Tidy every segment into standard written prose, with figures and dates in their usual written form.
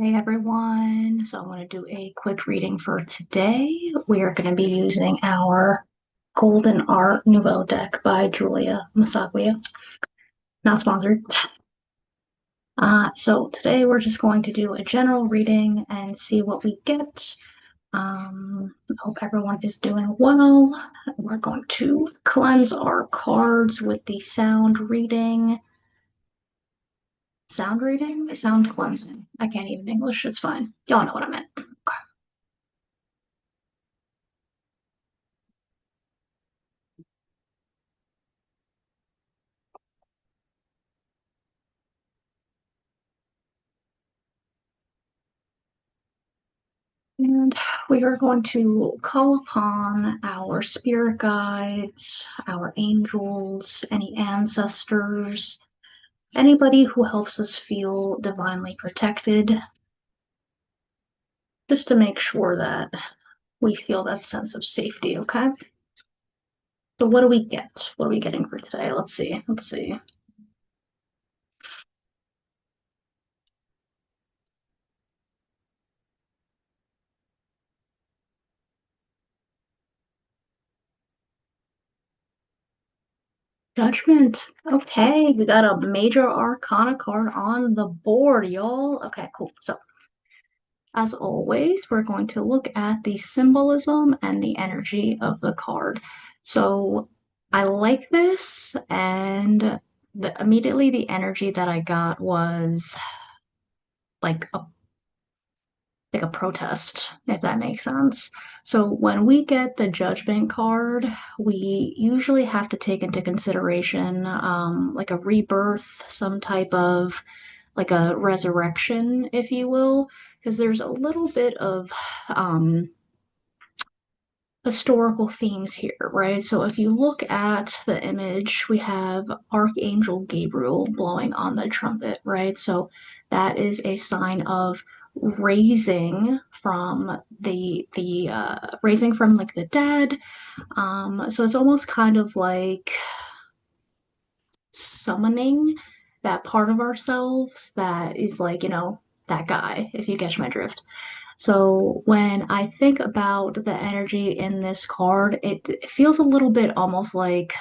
Hey everyone, so I'm going to do a quick reading for today. We are going to be using our Golden Art Nouveau deck by Julia Masaglia. Not sponsored. So today we're just going to do a general reading and see what we get. I hope everyone is doing well. We're going to cleanse our cards with the sound reading. Sound reading? Sound cleansing. I can't even English, it's fine. Y'all know what I meant. And we are going to call upon our spirit guides, our angels, any ancestors, anybody who helps us feel divinely protected, just to make sure that we feel that sense of safety, okay? So what do we get? What are we getting for today? Let's see. Let's see. Judgment. Okay, we got a major arcana card on the board, y'all. Okay, cool. So as always, we're going to look at the symbolism and the energy of the card. So I like this, and immediately the energy that I got was like a protest, if that makes sense. So when we get the judgment card, we usually have to take into consideration like a rebirth, some type of like a resurrection, if you will, because there's a little bit of um, historical themes here, right? So if you look at the image, we have Archangel Gabriel blowing on the trumpet, right? So that is a sign of raising from the raising from like the dead. So it's almost kind of like summoning that part of ourselves that is like, that guy, if you catch my drift. So when I think about the energy in this card, it feels a little bit almost like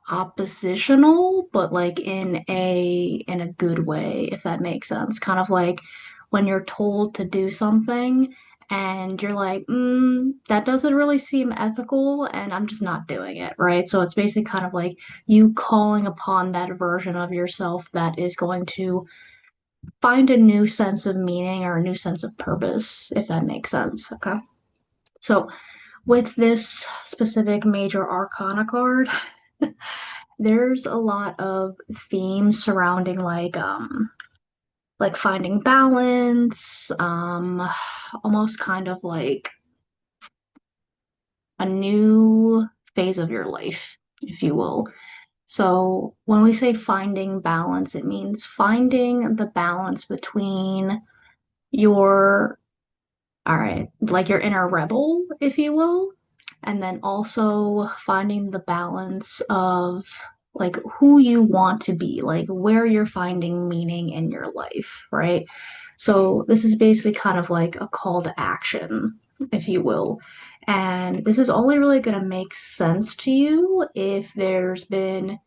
oppositional, but like in a good way, if that makes sense. Kind of like when you're told to do something and you're like, that doesn't really seem ethical, and I'm just not doing it, right? So it's basically kind of like you calling upon that version of yourself that is going to find a new sense of meaning or a new sense of purpose, if that makes sense. Okay. So with this specific major arcana card, there's a lot of themes surrounding like finding balance, almost kind of like a new phase of your life, if you will. So when we say finding balance, it means finding the balance between your all right, like your inner rebel, if you will, and then also finding the balance of like who you want to be, like where you're finding meaning in your life, right? So this is basically kind of like a call to action, if you will. And this is only really going to make sense to you if there's been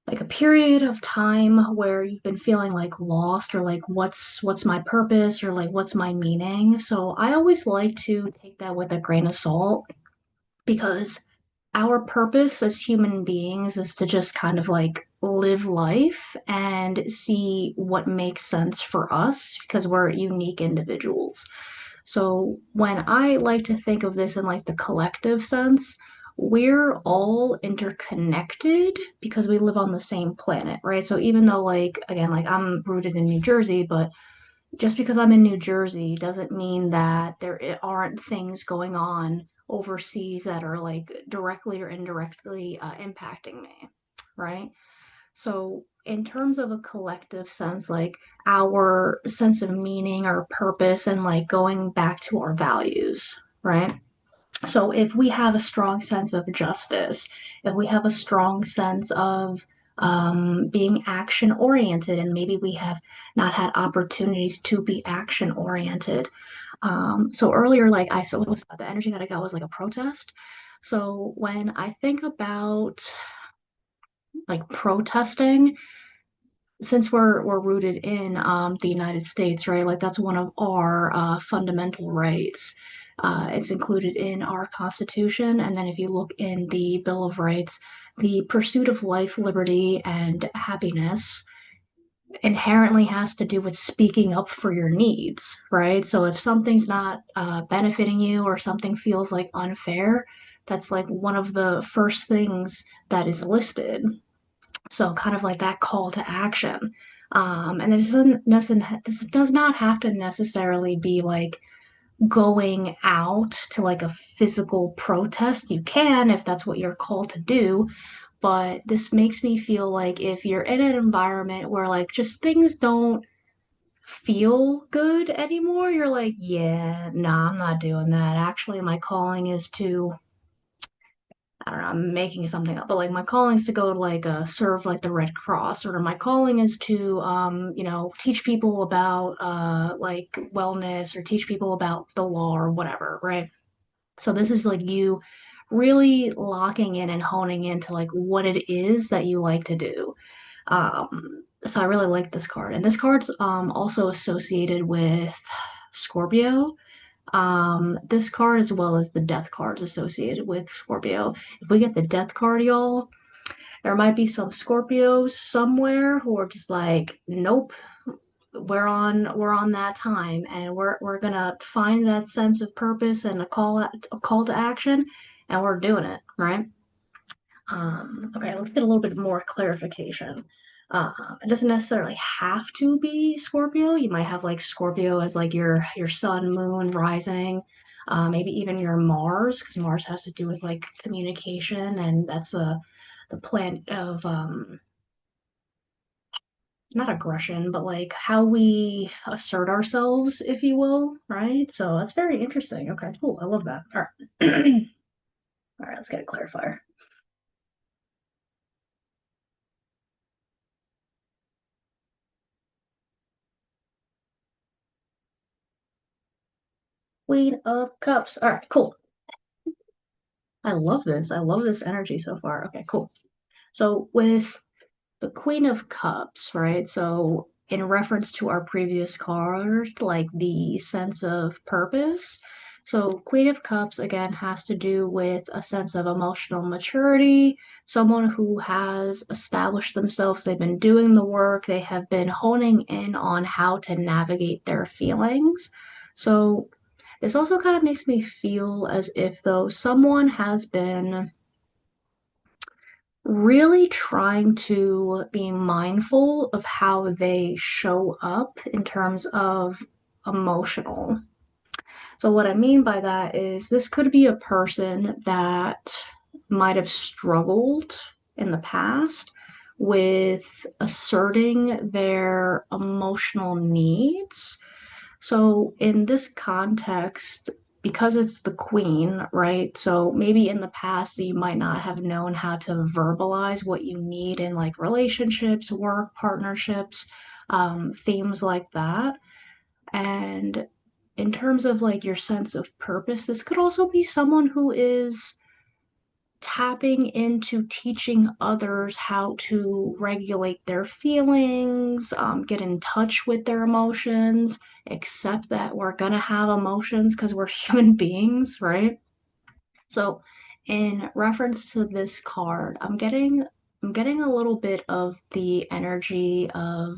like a period of time where you've been feeling like lost or like what's my purpose or like what's my meaning. So I always like to take that with a grain of salt because our purpose as human beings is to just kind of like live life and see what makes sense for us because we're unique individuals. So when I like to think of this in like the collective sense, we're all interconnected because we live on the same planet, right? So even though like again, like I'm rooted in New Jersey, but just because I'm in New Jersey doesn't mean that there aren't things going on overseas that are like directly or indirectly impacting me, right? So, in terms of a collective sense, like our sense of meaning, our purpose, and like going back to our values, right? So, if we have a strong sense of justice, if we have a strong sense of being action oriented, and maybe we have not had opportunities to be action oriented. So earlier, like I said, the energy that I got was like a protest. So when I think about like protesting, since we're rooted in the United States, right? Like that's one of our fundamental rights. It's included in our Constitution, and then if you look in the Bill of Rights, the pursuit of life, liberty, and happiness inherently has to do with speaking up for your needs, right? So if something's not benefiting you or something feels like unfair, that's like one of the first things that is listed. So kind of like that call to action. And this does not have to necessarily be like going out to like a physical protest. You can if that's what you're called to do, but this makes me feel like if you're in an environment where like just things don't feel good anymore, you're like, yeah, nah, I'm not doing that. Actually, my calling is to, I don't know, I'm making something up, but like my calling is to go to like serve like the Red Cross, or my calling is to teach people about like wellness or teach people about the law or whatever, right? So this is like you really locking in and honing into like what it is that you like to do. So I really like this card. And this card's also associated with Scorpio. This card as well as the death cards associated with Scorpio. If we get the death card, y'all, there might be some Scorpios somewhere who are just like, nope, we're on that time, and we're gonna find that sense of purpose and a call to action, and we're doing it, right? Okay, let's get a little bit more clarification. It doesn't necessarily have to be Scorpio. You might have like Scorpio as like your sun, moon, rising, maybe even your Mars, because Mars has to do with like communication, and that's the planet of not aggression, but like how we assert ourselves, if you will, right? So that's very interesting. Okay, cool. I love that. All right. All right, let's get a clarifier. Queen of Cups. All right, cool. I love this. I love this energy so far. Okay, cool. So with the Queen of Cups, right? So in reference to our previous card, like the sense of purpose. So Queen of Cups again has to do with a sense of emotional maturity, someone who has established themselves, they've been doing the work, they have been honing in on how to navigate their feelings. So this also kind of makes me feel as if though someone has been really trying to be mindful of how they show up in terms of emotional. So, what I mean by that is this could be a person that might have struggled in the past with asserting their emotional needs. So in this context, because it's the queen, right? So maybe in the past you might not have known how to verbalize what you need in like relationships, work, partnerships, themes like that. And in terms of like your sense of purpose, this could also be someone who is tapping into teaching others how to regulate their feelings, get in touch with their emotions, accept that we're gonna have emotions because we're human beings, right? So, in reference to this card, I'm getting a little bit of the energy of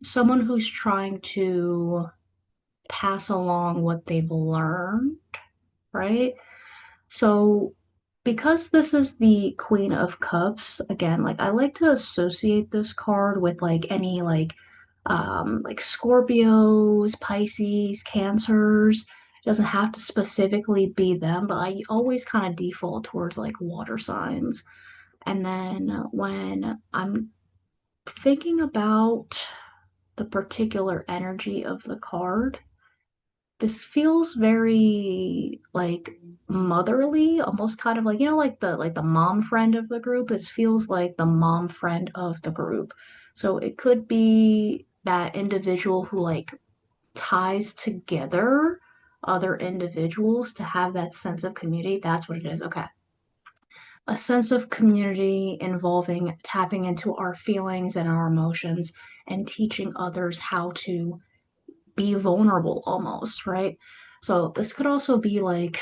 someone who's trying to pass along what they've learned, right? So, because this is the Queen of Cups, again, like I like to associate this card with like any like Scorpios, Pisces, Cancers. It doesn't have to specifically be them, but I always kind of default towards like water signs. And then when I'm thinking about the particular energy of the card, This feels very like motherly, almost kind of like, like the mom friend of the group. This feels like the mom friend of the group. So it could be that individual who like ties together other individuals to have that sense of community. That's what it is. Okay. A sense of community involving tapping into our feelings and our emotions and teaching others how to be vulnerable almost, right? So this could also be like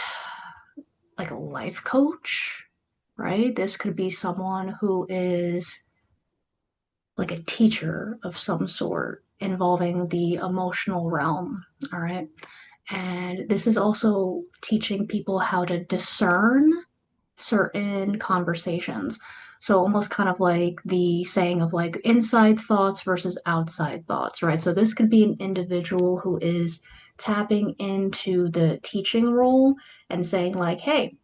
a life coach, right? This could be someone who is like a teacher of some sort involving the emotional realm, all right? And this is also teaching people how to discern certain conversations. So almost kind of like the saying of like inside thoughts versus outside thoughts, right? So this could be an individual who is tapping into the teaching role and saying like, hey,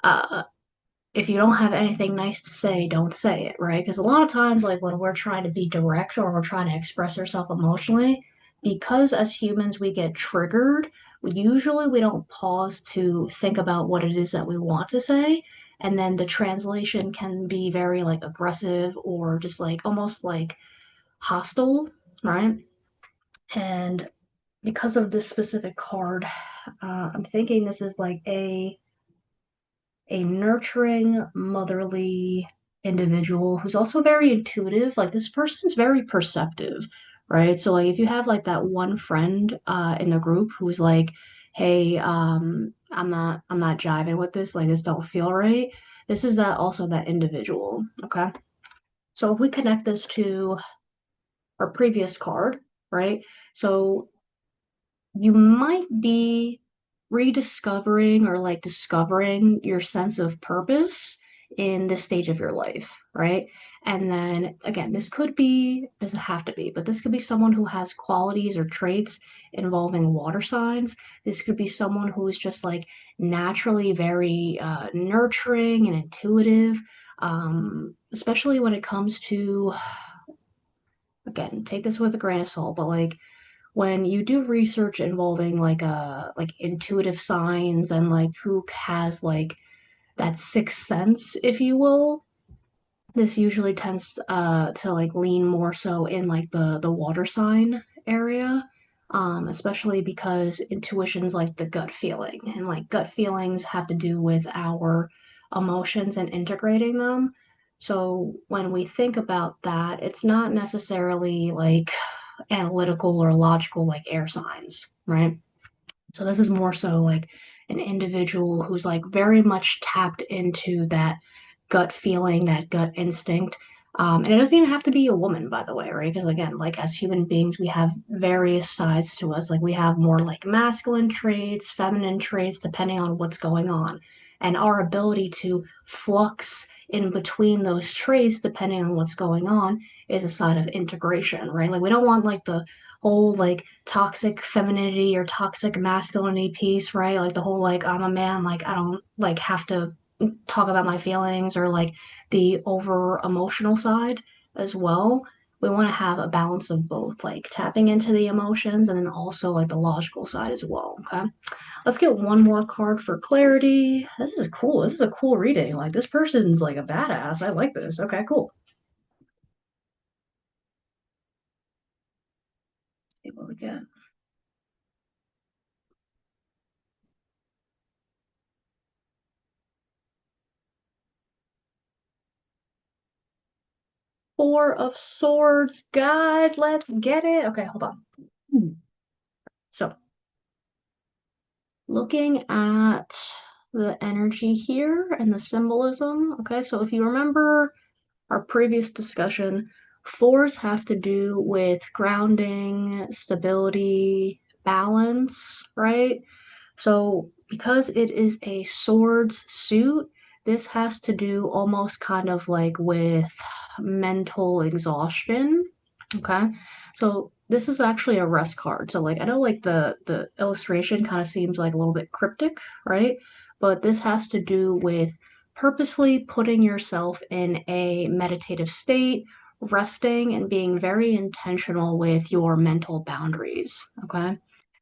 uh, if you don't have anything nice to say, don't say it, right? Because a lot of times, like when we're trying to be direct or we're trying to express ourselves emotionally, because as humans we get triggered, usually we don't pause to think about what it is that we want to say. And then the translation can be very like aggressive or just like almost like hostile, right? And because of this specific card, I'm thinking this is like a nurturing, motherly individual who's also very intuitive. Like this person's very perceptive, right? So like if you have like that one friend in the group who's like, hey, I'm not jiving with this, like this don't feel right. This is that also that individual. Okay. So if we connect this to our previous card, right? So you might be rediscovering or like discovering your sense of purpose in this stage of your life, right? And then again, this could be, doesn't have to be, but this could be someone who has qualities or traits involving water signs. This could be someone who is just like naturally very nurturing and intuitive, especially when it comes to, again, take this with a grain of salt, but like when you do research involving like intuitive signs and like who has like that sixth sense, if you will, this usually tends to like lean more so in like the water sign area. Especially because intuition's like the gut feeling, and like gut feelings have to do with our emotions and integrating them. So when we think about that, it's not necessarily like analytical or logical like air signs, right? So this is more so like an individual who's like very much tapped into that gut feeling, that gut instinct. And it doesn't even have to be a woman, by the way, right? Because again, like as human beings, we have various sides to us. Like we have more like masculine traits, feminine traits, depending on what's going on. And our ability to flux in between those traits, depending on what's going on, is a sign of integration, right? Like we don't want like the whole like toxic femininity or toxic masculinity piece, right? Like the whole like I'm a man, like I don't like have to talk about my feelings or like the over emotional side as well. We want to have a balance of both, like tapping into the emotions and then also like the logical side as well. Okay. Let's get one more card for clarity. This is cool. This is a cool reading. Like this person's like a badass. I like this. Okay, cool. Let's see what we get. Four of Swords, guys. Let's get it. Okay, hold on. So, looking at the energy here and the symbolism. Okay, so if you remember our previous discussion, fours have to do with grounding, stability, balance, right? So, because it is a swords suit, this has to do almost kind of like with mental exhaustion. Okay. So this is actually a rest card. So like I know like the illustration kind of seems like a little bit cryptic, right? But this has to do with purposely putting yourself in a meditative state, resting and being very intentional with your mental boundaries. Okay.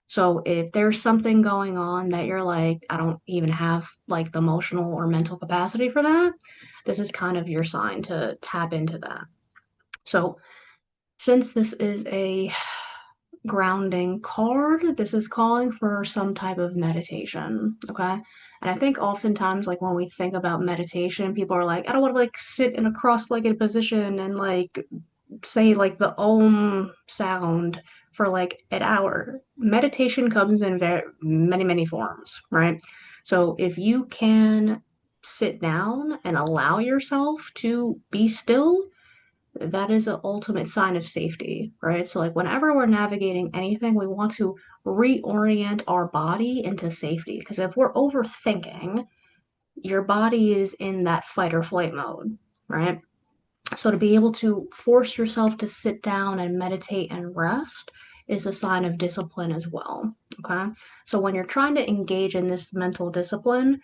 So if there's something going on that you're like, I don't even have like the emotional or mental capacity for that, this is kind of your sign to tap into that. So since this is a grounding card, this is calling for some type of meditation, okay? And I think oftentimes, like when we think about meditation, people are like, I don't want to like sit in a cross-legged position and like say like the Om sound for like an hour. Meditation comes in very many, many forms, right? So if you can sit down and allow yourself to be still, that is an ultimate sign of safety, right? So, like, whenever we're navigating anything, we want to reorient our body into safety. Because if we're overthinking, your body is in that fight or flight mode, right? So, to be able to force yourself to sit down and meditate and rest is a sign of discipline as well, okay? So, when you're trying to engage in this mental discipline,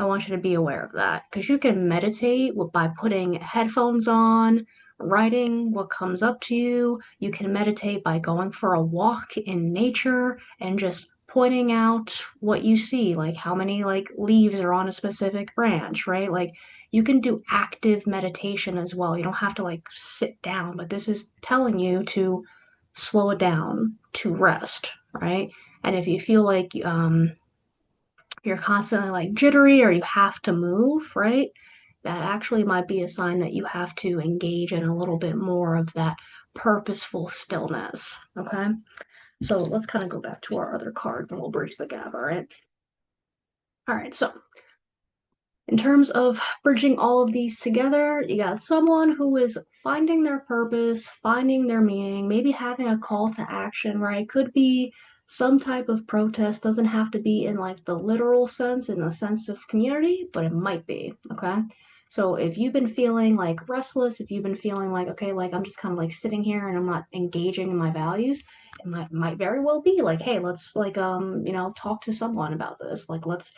I want you to be aware of that because you can meditate by putting headphones on, writing what comes up to you. You can meditate by going for a walk in nature and just pointing out what you see, like how many like leaves are on a specific branch, right? Like you can do active meditation as well. You don't have to like sit down, but this is telling you to slow it down, to rest, right? And if you feel like you're constantly like jittery or you have to move, right? That actually might be a sign that you have to engage in a little bit more of that purposeful stillness. Okay. So let's kind of go back to our other card and we'll bridge the gap. All right. All right. So in terms of bridging all of these together, you got someone who is finding their purpose, finding their meaning, maybe having a call to action, right? Could be some type of protest, doesn't have to be in like the literal sense, in the sense of community, but it might be, okay? So if you've been feeling like restless, if you've been feeling like, okay, like I'm just kind of like sitting here and I'm not engaging in my values, it might very well be like, hey, let's like talk to someone about this. Like let's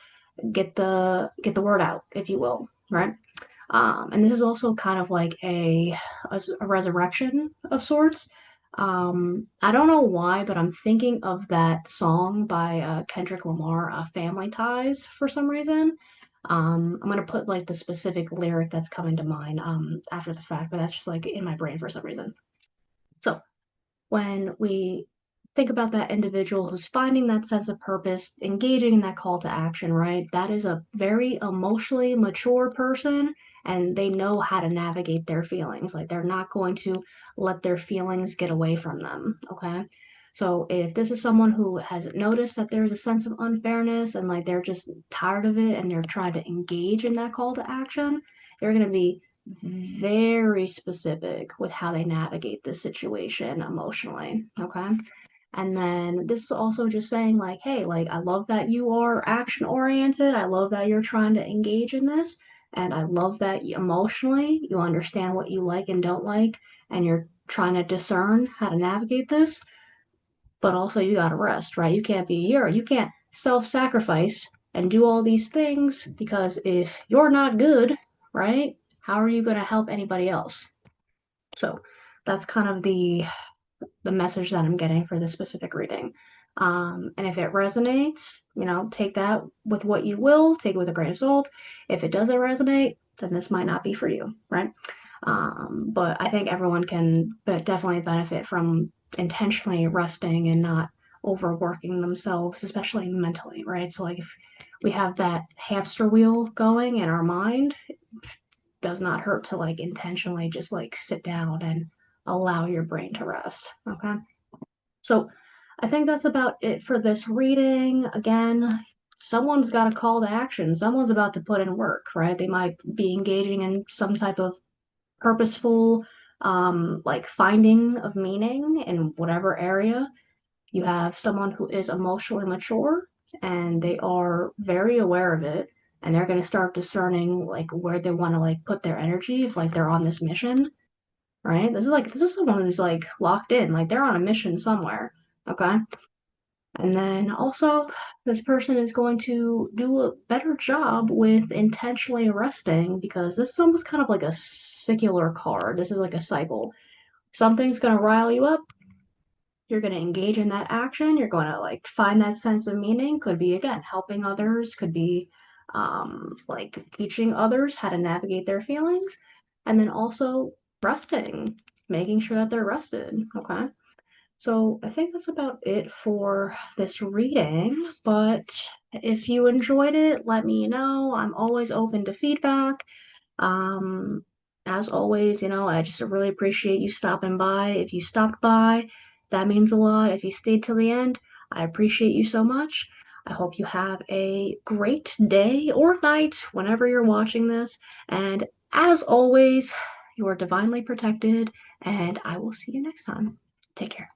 get the word out, if you will, right? And this is also kind of like a resurrection of sorts. I don't know why, but I'm thinking of that song by Kendrick Lamar, "Family Ties," for some reason. I'm gonna put like the specific lyric that's coming to mind after the fact, but that's just like in my brain for some reason. So when we think about that individual who's finding that sense of purpose, engaging in that call to action, right? That is a very emotionally mature person and they know how to navigate their feelings. Like they're not going to let their feelings get away from them, okay? So if this is someone who has noticed that there's a sense of unfairness and like they're just tired of it and they're trying to engage in that call to action, they're going to be very specific with how they navigate this situation emotionally. Okay. And then this is also just saying, like, hey, like, I love that you are action oriented. I love that you're trying to engage in this. And I love that emotionally you understand what you like and don't like, and you're trying to discern how to navigate this. But also, you got to rest, right? You can't be you can't self sacrifice and do all these things because if you're not good, right? How are you going to help anybody else? So that's kind of the message that I'm getting for this specific reading. And if it resonates, take that with what you will, take it with a grain of salt. If it doesn't resonate, then this might not be for you, right? But I think everyone can definitely benefit from intentionally resting and not overworking themselves, especially mentally, right? So, like, if we have that hamster wheel going in our mind, does not hurt to like intentionally just like sit down and allow your brain to rest. Okay. So I think that's about it for this reading. Again, someone's got a call to action. Someone's about to put in work, right? They might be engaging in some type of purposeful, like finding of meaning in whatever area. You have someone who is emotionally mature and they are very aware of it and they're going to start discerning like where they want to like put their energy if like they're on this mission, right? This is someone who's like locked in, like they're on a mission somewhere, okay? And then also this person is going to do a better job with intentionally resting because this is almost kind of like a secular card. This is like a cycle. Something's going to rile you up, You're going to engage in that action. You're going to like find that sense of meaning. Could be, again, helping others, could be like teaching others how to navigate their feelings. And then also resting, making sure that they're rested. Okay. So I think that's about it for this reading. But if you enjoyed it, let me know. I'm always open to feedback. Um, as always, I just really appreciate you stopping by. If you stopped by, that means a lot. If you stayed till the end, I appreciate you so much. I hope you have a great day or night whenever you're watching this. And as always, you are divinely protected, and I will see you next time. Take care.